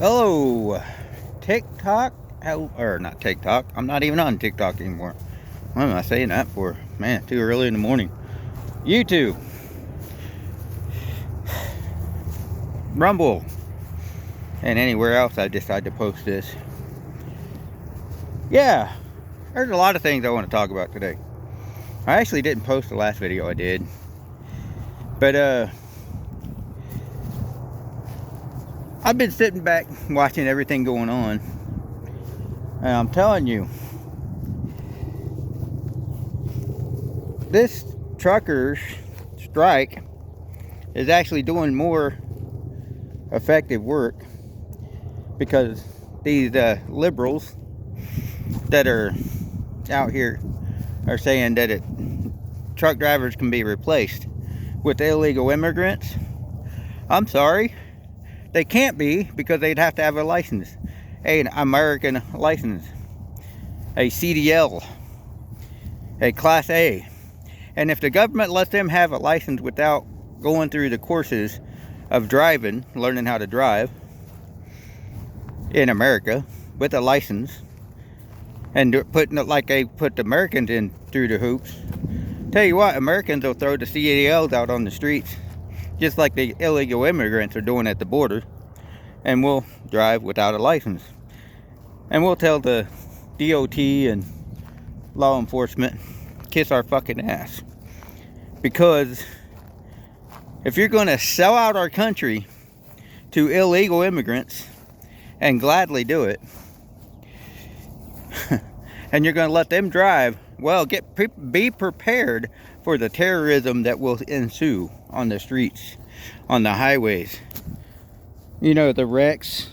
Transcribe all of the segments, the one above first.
Hello, TikTok, or not TikTok. I'm not even on TikTok anymore. Why am I saying that for? Man, too early in the morning. YouTube, Rumble, and anywhere else I decide to post this. Yeah, there's a lot of things I want to talk about today. I actually didn't post the last video I did, but I've been sitting back watching everything going on, and I'm telling you, this truckers strike is actually doing more effective work because these liberals that are out here are saying that truck drivers can be replaced with illegal immigrants. I'm sorry, they can't be, because they'd have to have a license, an American license, a CDL, a Class A. And if the government lets them have a license without going through the courses of driving, learning how to drive in America with a license, and putting it like they put the Americans in through the hoops, tell you what, Americans will throw the CDLs out on the streets, just like the illegal immigrants are doing at the border, and we'll drive without a license. And we'll tell the DOT and law enforcement, kiss our fucking ass. Because if you're going to sell out our country to illegal immigrants, and gladly do it, and you're going to let them drive, well, be prepared for the terrorism that will ensue on the streets, on the highways. You know, the wrecks,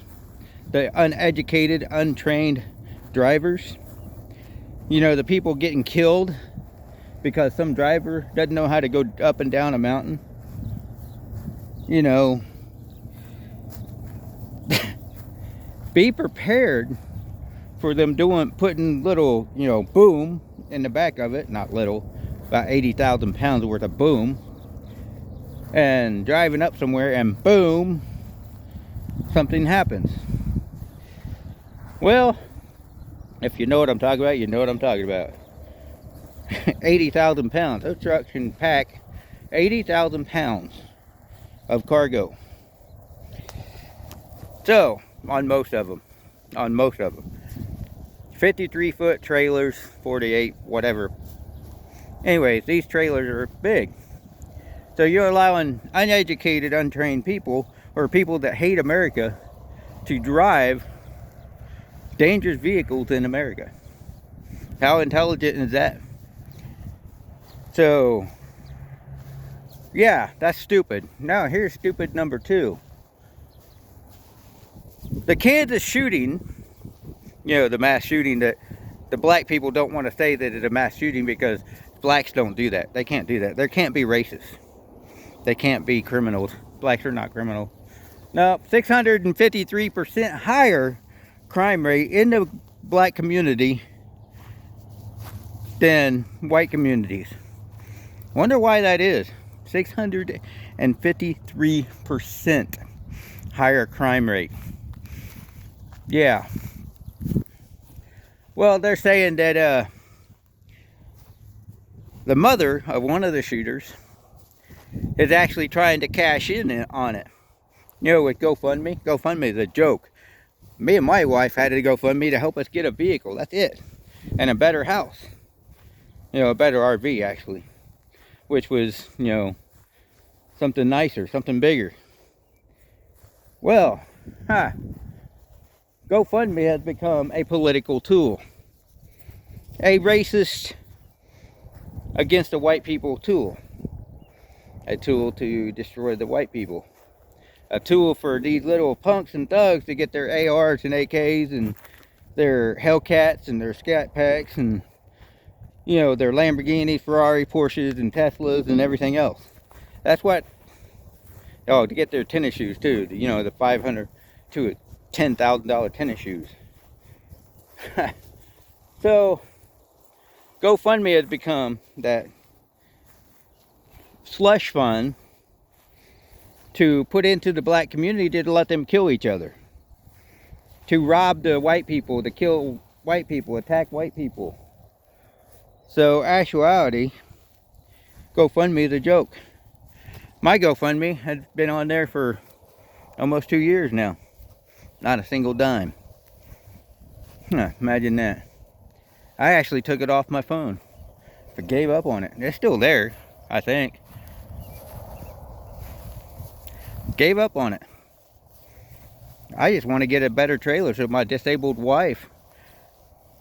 the uneducated, untrained drivers. You know, the people getting killed because some driver doesn't know how to go up and down a mountain. You know, be prepared for them putting little, boom in the back of it, not little, about 80,000 pounds worth of boom, and driving up somewhere and boom, something happens. Well, if you know what I'm talking about, you know what I'm talking about. 80,000 pounds. Those trucks can pack 80,000 pounds of cargo. So, on most of them. 53-foot trailers, 48, whatever. Anyways, these trailers are big. So you're allowing uneducated, untrained people, or people that hate America, to drive dangerous vehicles in America. How intelligent is that? So, yeah, that's stupid. Now, here's stupid number 2. The Kansas shooting, the mass shooting, that the black people don't want to say that it's a mass shooting because blacks don't do that. They can't do that. They can't be racist. They can't be criminals. Blacks are not criminals. No, 653% higher crime rate in the black community than white communities. Wonder why that is. 653% higher crime rate. Yeah. Well, they're saying that the mother of one of the shooters is actually trying to cash in on it. With GoFundMe. GoFundMe is a joke. Me and my wife had to GoFundMe to help us get a vehicle. That's it. And a better house. A better RV, actually. Which was, something nicer, something bigger. Well, GoFundMe has become a political tool. A racist against the white people tool. A tool to destroy the white people. A tool for these little punks and thugs to get their ARs and AKs and their Hellcats and their Scat Packs and, their Lamborghinis, Ferrari, Porsches, and Teslas and everything else. That's what, to get their tennis shoes too, the $500 to $10,000 tennis shoes. So, GoFundMe has become that slush fund to put into the black community to let them kill each other. to rob the white people, to kill white people, attack white people. So actuality, GoFundMe is a joke. My GoFundMe has been on there for almost 2 years now. Not a single dime. Imagine that. I actually took it off my phone. I gave up on it. It's still there, I think. Gave up on it. I just want to get a better trailer so my disabled wife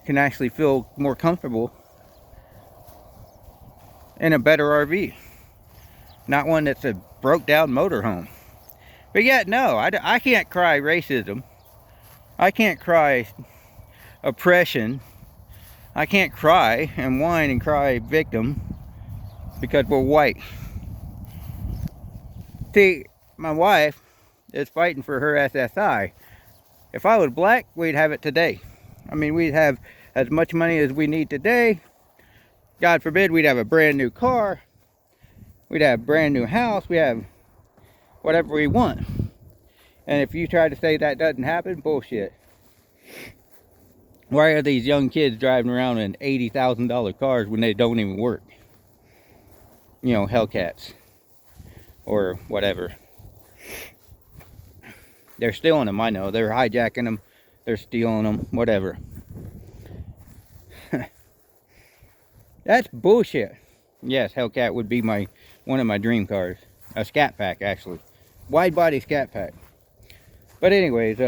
can actually feel more comfortable in a better RV. Not one that's a broke down motorhome. But yet, no, I can't cry racism. I can't cry oppression. I can't cry and whine and cry victim because we're white. See, my wife is fighting for her SSI. If I was black, we'd have it today. I mean, we'd have as much money as we need today. God forbid, we'd have a brand new car. We'd have a brand new house. We have whatever we want. And if you try to say that doesn't happen, bullshit. Why are these young kids driving around in $80,000 cars when they don't even work? You know, Hellcats or whatever. They're stealing them, I know. They're hijacking them. They're stealing them, whatever. That's bullshit. Yes, Hellcat would be one of my dream cars. A Scat Pack, actually. Wide body Scat Pack. But anyways,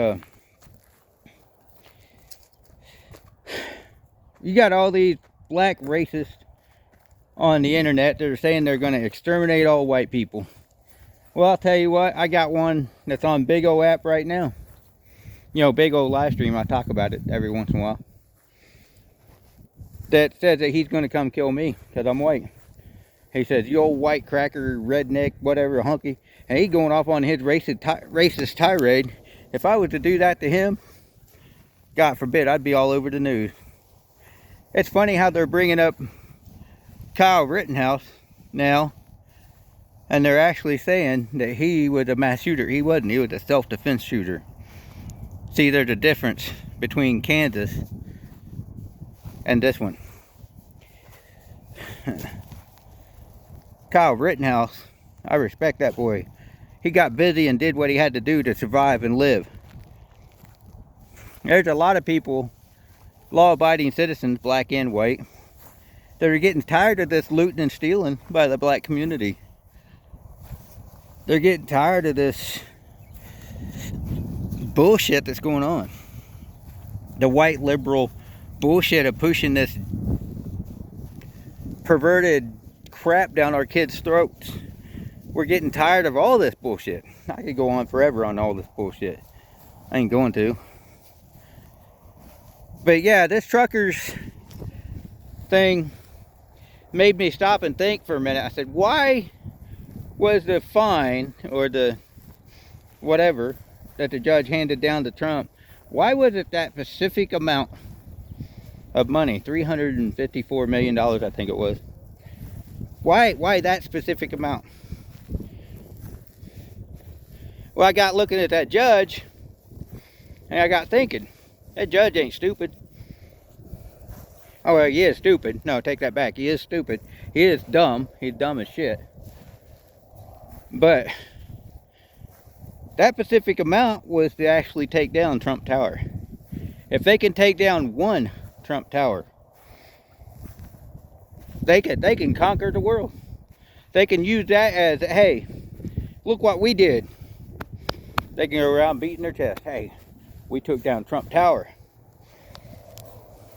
you got all these black racists on the internet that are saying they're going to exterminate all white people. Well, I'll tell you what, I got one that's on Big O app right now. You know, Big O live stream, I talk about it every once in a while. That says that he's going to come kill me because I'm white. He says, you old white cracker, redneck, whatever, hunky. And he's going off on his racist tirade. If I was to do that to him, God forbid, I'd be all over the news. It's funny how they're bringing up Kyle Rittenhouse now. And they're actually saying that he was a mass shooter. He wasn't. He was a self-defense shooter. See, there's a difference between Kansas and this one. Kyle Rittenhouse, I respect that boy. He got busy and did what he had to do to survive and live. There's a lot of people, law-abiding citizens, black and white, that are getting tired of this looting and stealing by the black community. They're getting tired of this bullshit that's going on. The white liberal bullshit of pushing this perverted crap down our kids' throats. We're getting tired of all this bullshit. I could go on forever on all this bullshit. I ain't going to. But yeah, this truckers thing made me stop and think for a minute. I said, why was the fine or the whatever that the judge handed down to Trump, why was it that specific amount of money, $354 million, I think it was? Why that specific amount? Well, I got looking at that judge, and I got thinking, that judge ain't stupid. Oh, well, he is stupid. No, take that back. He is stupid. He is dumb. He's dumb as shit. But that specific amount was to actually take down Trump Tower. If they can take down one Trump Tower, they can conquer the world. They can use that as, hey, look what we did. They can go around beating their chest. Hey, we took down Trump Tower.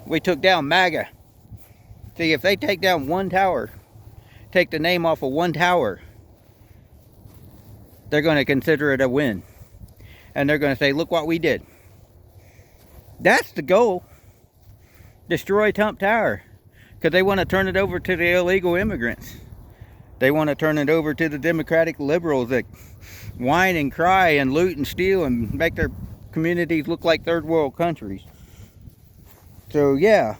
We took down MAGA. See, if they take down one tower, take the name off of one tower, they're going to consider it a win. And they're going to say, look what we did. That's the goal. Destroy Trump Tower. Because they want to turn it over to the illegal immigrants. They want to turn it over to the Democratic liberals that whine and cry and loot and steal and make their communities look like third world countries. So yeah.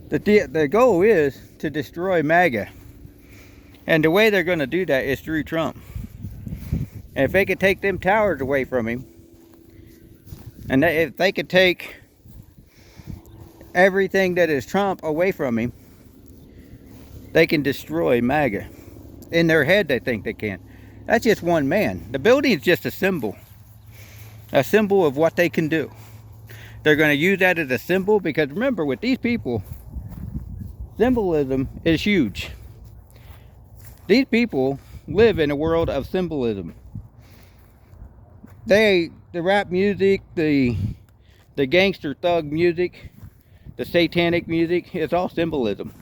The goal is to destroy MAGA. And the way they're going to do that is through Trump. And if they could take them towers away from him, and if they could take everything that is Trump away from him, they can destroy MAGA. In their head, they think they can. That's just one man. The building is just a symbol of what they can do. They're going to use that as a symbol, because remember, with these people, symbolism is huge. These people live in a world of symbolism. The rap music, the gangster thug music, the satanic music, it's all symbolism.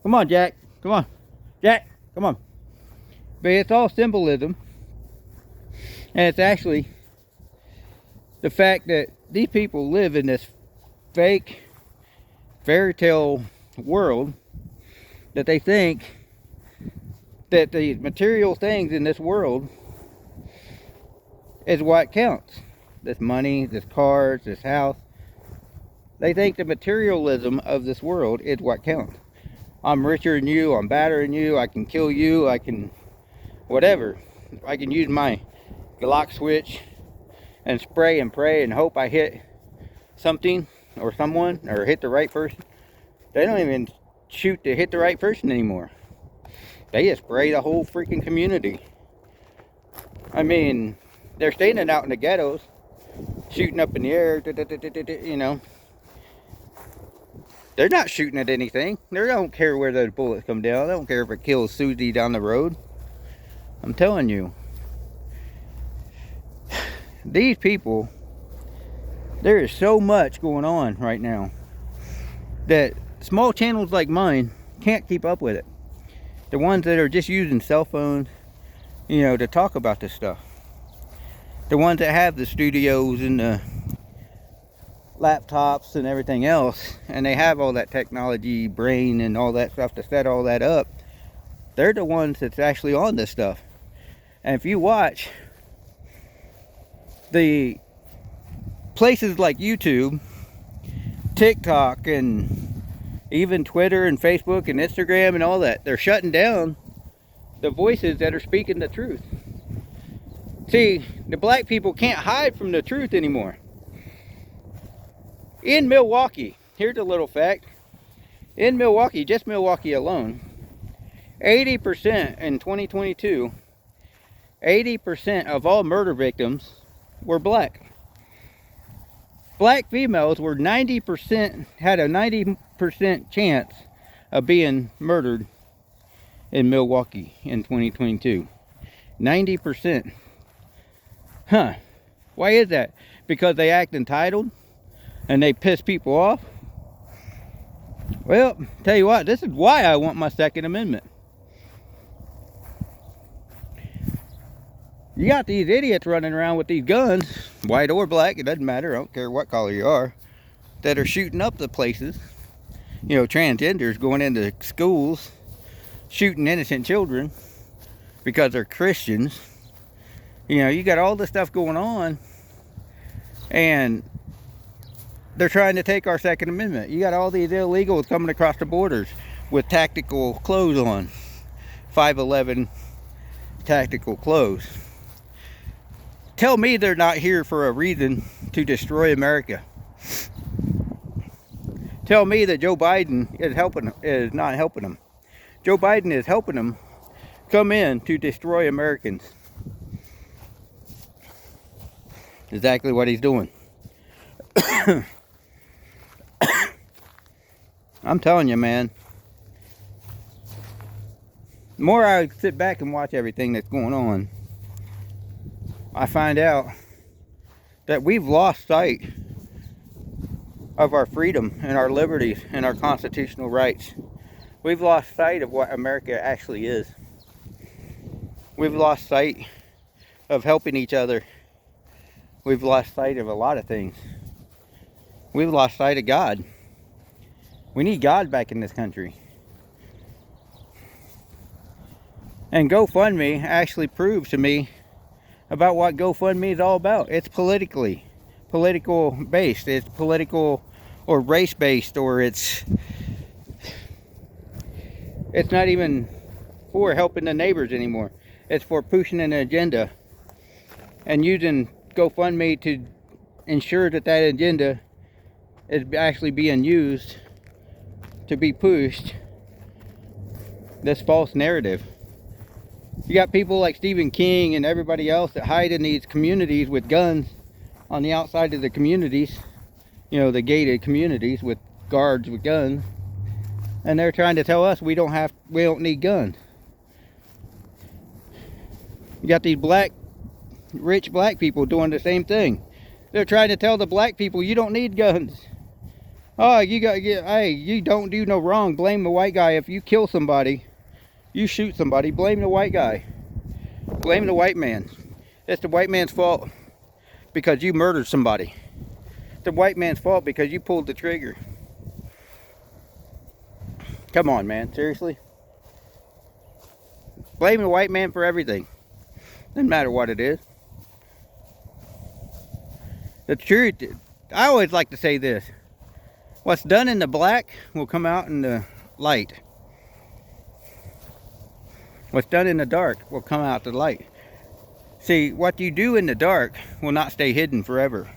Come on, Jack. Come on. Jack, come on. But it's all symbolism. And it's actually the fact that these people live in this fake fairy tale world, that they think that the material things in this world is what counts. This money, this cars, this house. They think the materialism of this world is what counts. I'm richer than you, I'm better than you, I can kill you, I can whatever. I can use my Glock switch and spray and pray and hope I hit something or someone, or hit the right person. They don't even shoot to hit the right person anymore. They just spray the whole freaking community. I mean, they're standing out in the ghettos, shooting up in the air, you know. They're not shooting at anything. They don't care where those bullets come down. They don't care if it kills Susie down the road. I'm telling you. These people, there is so much going on right now that small channels like mine can't keep up with it. The ones that are just using cell phones, you know, to talk about this stuff. The ones that have the studios and the laptops and everything else, and they have all that technology, brain and all that stuff to set all that up. They're the ones that's actually on this stuff. And if you watch the places like YouTube, TikTok, and even Twitter and Facebook and Instagram and all that, they're shutting down the voices that are speaking the truth. See, the black people can't hide from the truth anymore. In Milwaukee, here's a little fact. In Milwaukee, just Milwaukee alone, 80% in 2022, 80% of all murder victims were black. Black females were 90%, had a 90% chance of being murdered in Milwaukee in 2022. 90%. Huh. Why is that? Because they act entitled and they piss people off? Well, tell you what, this is why I want my Second Amendment. You got these idiots running around with these guns, white or black, it doesn't matter, I don't care what color you are, that are shooting up the places. You know, transgenders going into schools, shooting innocent children because they're Christians. You know, you got all this stuff going on, and they're trying to take our Second Amendment. You got all these illegals coming across the borders with tactical clothes on, 5'11" tactical clothes. Tell me they're not here for a reason to destroy America. Tell me that Joe Biden is not helping them. Joe Biden is helping them come in to destroy Americans. Exactly what he's doing. I'm telling you, man. The more I sit back and watch everything that's going on, I find out that we've lost sight of our freedom and our liberties and our constitutional rights. We've lost sight of what America actually is. We've lost sight of helping each other. We've lost sight of a lot of things. We've lost sight of God. We need God back in this country. And GoFundMe actually proves to me about what GoFundMe is all about. It's political based. It's political or race based, or it's not even for helping the neighbors anymore. It's for pushing an agenda and using GoFundMe to ensure that that agenda is actually being used to be pushed this false narrative. You got people like Stephen King and everybody else that hide in these communities with guns on the outside of the communities, you know, the gated communities with guards with guns, and they're trying to tell us we don't need guns. You got these rich black people doing the same thing. They're trying to tell the black people you don't need guns. Oh, hey, you don't do no wrong. Blame the white guy. If you kill somebody, you shoot somebody, blame the white guy. Blame the white man. It's the white man's fault because you murdered somebody. It's the white man's fault because you pulled the trigger. Come on, man. Seriously? Blame the white man for everything. Doesn't matter what it is. The truth, I always like to say this. What's done in the black will come out in the light. What's done in the dark will come out the light. See, what you do in the dark will not stay hidden forever.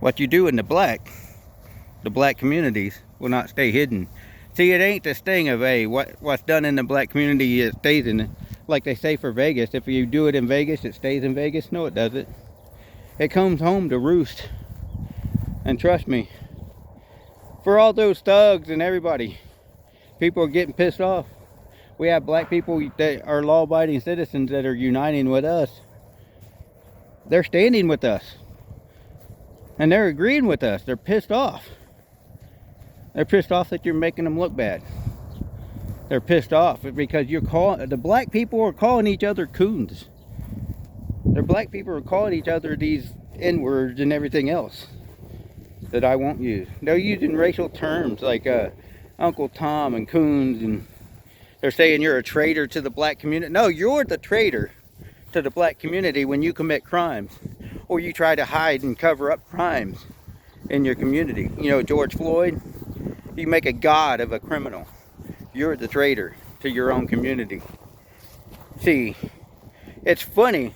What you do in the black communities will not stay hidden. See, it ain't this thing of, hey, what's done in the black community, it stays in it. Like they say for Vegas, if you do it in Vegas, it stays in Vegas. No, it doesn't. It comes home to roost. And trust me, for all those thugs and everybody, people are getting pissed off. We have black people that are law-abiding citizens that are uniting with us. They're standing with us. And they're agreeing with us. They're pissed off. They're pissed off that you're making them look bad. They're pissed off because the black people are calling each other coons. The black people are calling each other these N-words and everything else that I won't use. They're using racial terms like Uncle Tom and coons, and they're saying you're a traitor to the black community. No, you're the traitor to the black community when you commit crimes or you try to hide and cover up crimes in your community. You know, George Floyd, you make a god of a criminal. You're the traitor to your own community. See, it's funny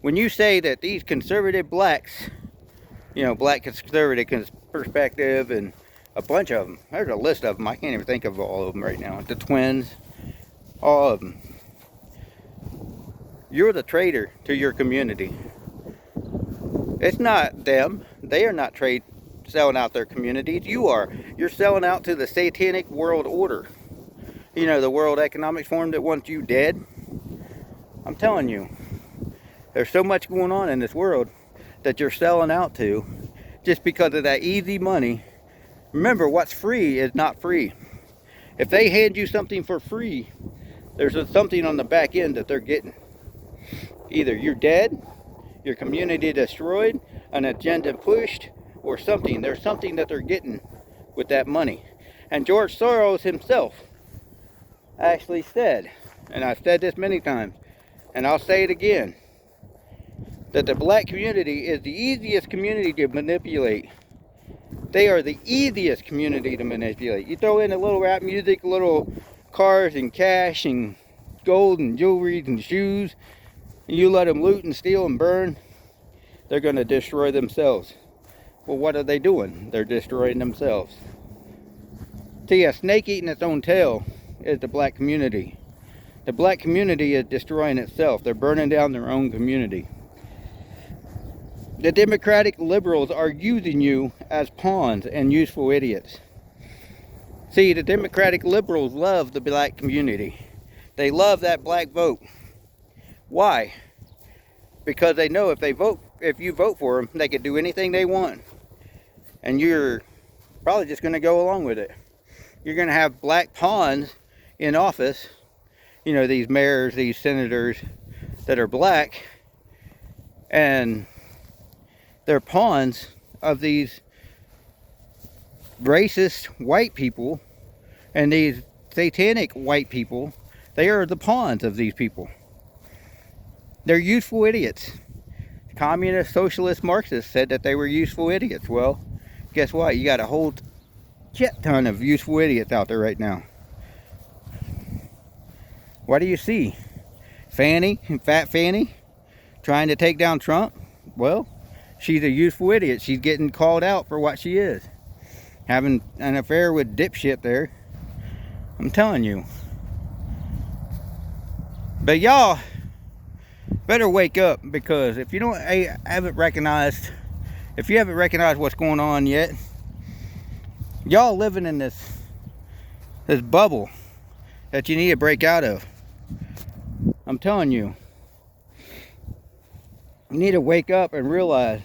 when you say that these conservative blacks, you know, black conservative perspective and a bunch of them. There's a list of them. I can't even think of all of them right now. The twins, all of them. You're the traitor to your community. It's not them. They are not selling out their communities. You are. You're selling out to the satanic world order. You know, the World Economic Forum that wants you dead. I'm telling you, there's so much going on in this world that you're selling out to just because of that easy money. Remember, what's free is not free. If they hand you something for free, there's something on the back end that they're getting. Either you're dead, your community destroyed, an agenda pushed, or something. There's something that they're getting with that money. And George Soros himself actually said, and I've said this many times, and I'll say it again, that the black community is the easiest community to manipulate. They are the easiest community to manipulate. You throw in a little rap music, little cars and cash and gold and jewelry and shoes, and you let them loot and steal and burn, they're going to destroy themselves. Well, what are they doing? They're destroying themselves. See, a snake eating its own tail is the black community. The black community is destroying itself. They're burning down their own community. The Democratic liberals are using you as pawns and useful idiots. See, the Democratic liberals love the black community. They love that black vote. Why? Because they know if you vote for them, they can do anything they want. And you're probably just going to go along with it. You're going to have black pawns in office. You know, these mayors, these senators that are black. And they're pawns of these racist white people and these satanic white people. They are the pawns of these people. They're useful idiots. Communist, socialist, Marxists said that they were useful idiots. Well, guess what? You got a whole shit ton of useful idiots out there right now. What do you see? Fanny, Fat Fanny, trying to take down Trump, well, she's a useful idiot. She's getting called out for what she is. Having an affair with dipshit there. I'm telling you. But y'all better wake up, because if you haven't recognized what's going on yet, y'all living in this bubble that you need to break out of. I'm telling you. You need to wake up and realize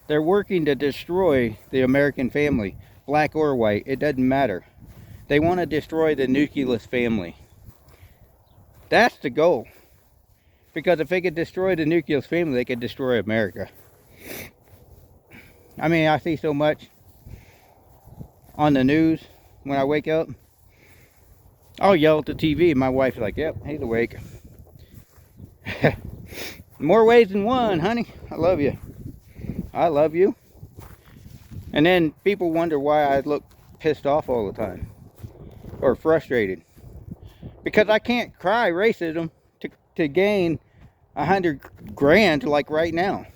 they're working to destroy the American family, black or white. It doesn't matter. They want to destroy the nucleus family. That's the goal. Because if they could destroy the nucleus family, they could destroy America. I mean, I see so much on the news when I wake up. I'll yell at the TV, and my wife's like, yep, he's awake. More ways than one, honey. I love you. I love you. And then people wonder why I look pissed off all the time. Or frustrated. Because I can't cry racism to gain 100 grand like right now.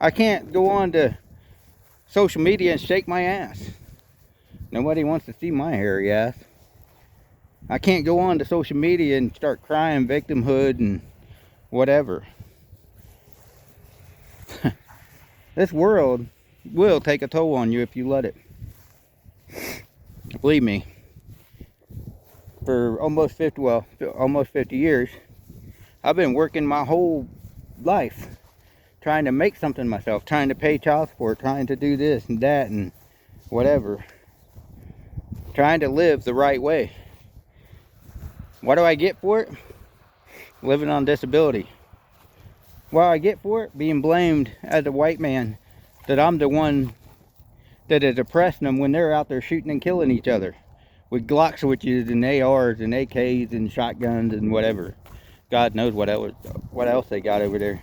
I can't go on to social media and shake my ass. Nobody wants to see my hairy ass. I can't go on to social media and start crying victimhood and whatever. This world will take a toll on you if you let it. Believe me. For almost 50 years, I've been working my whole life trying to make something myself, trying to pay child support, trying to do this and that and whatever. Trying to live the right way. What do I get for it? Living on disability. What do I get for it? Being blamed as a white man that I'm the one that is oppressing them when they're out there shooting and killing each other with Glock switches and ARs and AKs and shotguns and whatever. God knows what else they got over there.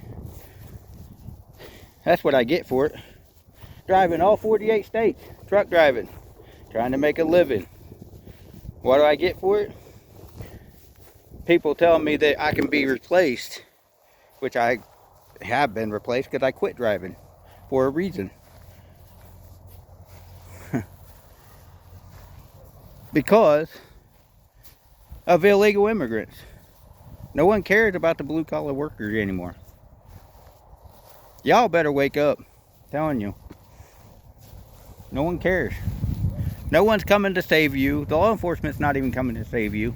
That's what I get for it. Driving all 48 states, truck driving, trying to make a living. What do I get for it? People telling me that I can be replaced, which I have been replaced because I quit driving for a reason. Because of illegal immigrants. No one cares about the blue collar workers anymore. Y'all better wake up. I'm telling you. No one cares. No one's coming to save you. The law enforcement's not even coming to save you.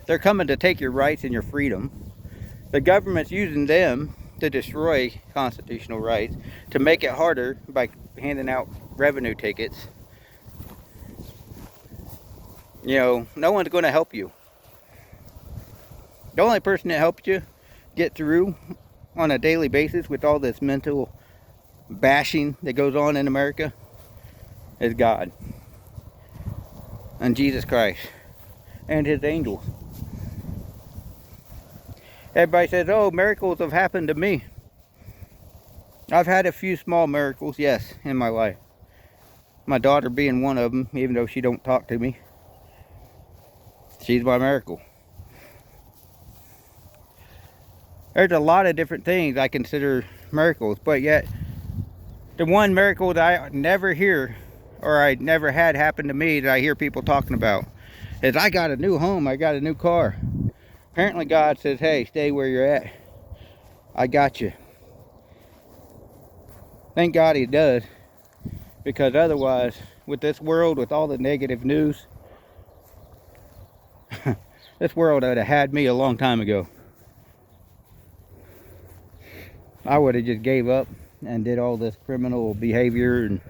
They're coming to take your rights and your freedom. The government's using them to destroy constitutional rights, to make it harder by handing out revenue tickets. You know, no one's going to help you. The only person that helps you get through on a daily basis with all this mental bashing that goes on in America is God and Jesus Christ and his angels. Everybody says, oh, miracles have happened to me. I've had a few small miracles, yes, in my life. My daughter being one of them, even though she don't talk to me. She's my miracle. There's a lot of different things I consider miracles, but yet the one miracle that I never hear, or I never had happen to me that I hear people talking about, is I got a new home, I got a new car. Apparently God says, hey, stay where you're at. I got you. Thank God he does. Because otherwise, with this world, with all the negative news, this world would have had me a long time ago. I would have just gave up and did all this criminal behavior and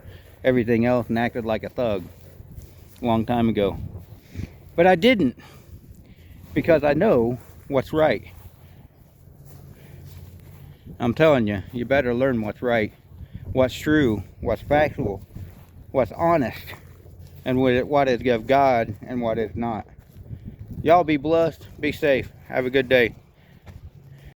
everything else and acted like a thug a long time ago. But I didn't, because I know what's right. I'm telling you, you better learn what's right, what's true, what's factual, what's honest, and what is of God and what is not. Y'all be blessed, be safe, have a good day.